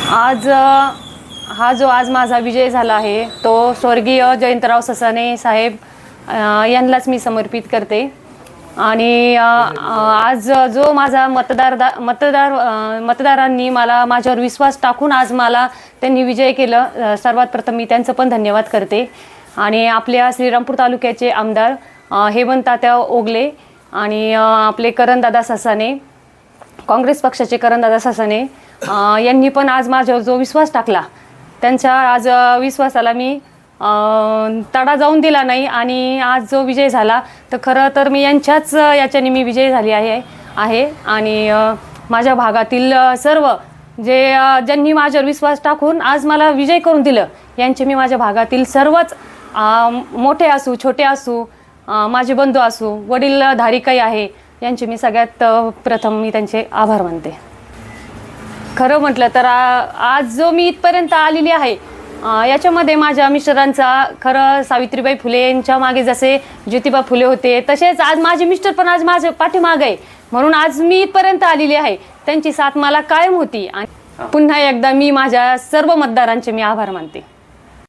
आज हा जो आज माझा विजय झाला आहे तो स्वर्गीय जयंतराव ससाणे साहेब यांनाच मी समर्पित करते। आणि आज जो माझा मतदारांनी मला माझ्यावर विश्वास टाकून आज मला त्यांनी विजय केलं, सर्वात प्रथम मी त्यांचं पण धन्यवाद करते। आणि आपल्या श्रीरामपूर तालुक्याचे आमदार हेमंत तात्या ओगले आणि आपले करणदादा ससाणे, काँग्रेस पक्षाचे करणदादा ससाणे यांनी पण आज माझ्यावर जो विश्वास टाकला, त्यांच्या आज विश्वासाला मी तडा जाऊन दिला नाही आणि आज जो विजय झाला तर खरं तर मी यांच्याच याच्याने मी विजय झाली आहे। आणि माझ्या भागातील सर्व ज्यांनी माझ्यावर विश्वास टाकून आज मला विजय करून दिलं, यांचे मी माझ्या भागातील सर्वच मोठे असू छोटे असू, माझे बंधू असू, वडीलधारी काही आहे, यांचे मी सगळ्यात प्रथम मी त्यांचे आभार मानते। खरं म्हटलं तर आज जो मी इथपर्यंत आलेली आहे याच्यामध्ये माझ्या मिस्टरांचा, खरं सावित्रीबाई फुले यांच्या मागे जसे ज्योतिबा फुले होते तसेच आज माझे मिस्टर पण आज माझ्या पाठीमागे आहे, म्हणून आज मी इथपर्यंत आलेली आहे। त्यांची साथ मला कायम होती आणि पुन्हा एकदा मी माझ्या सर्व मतदारांचे मी आभार मानते।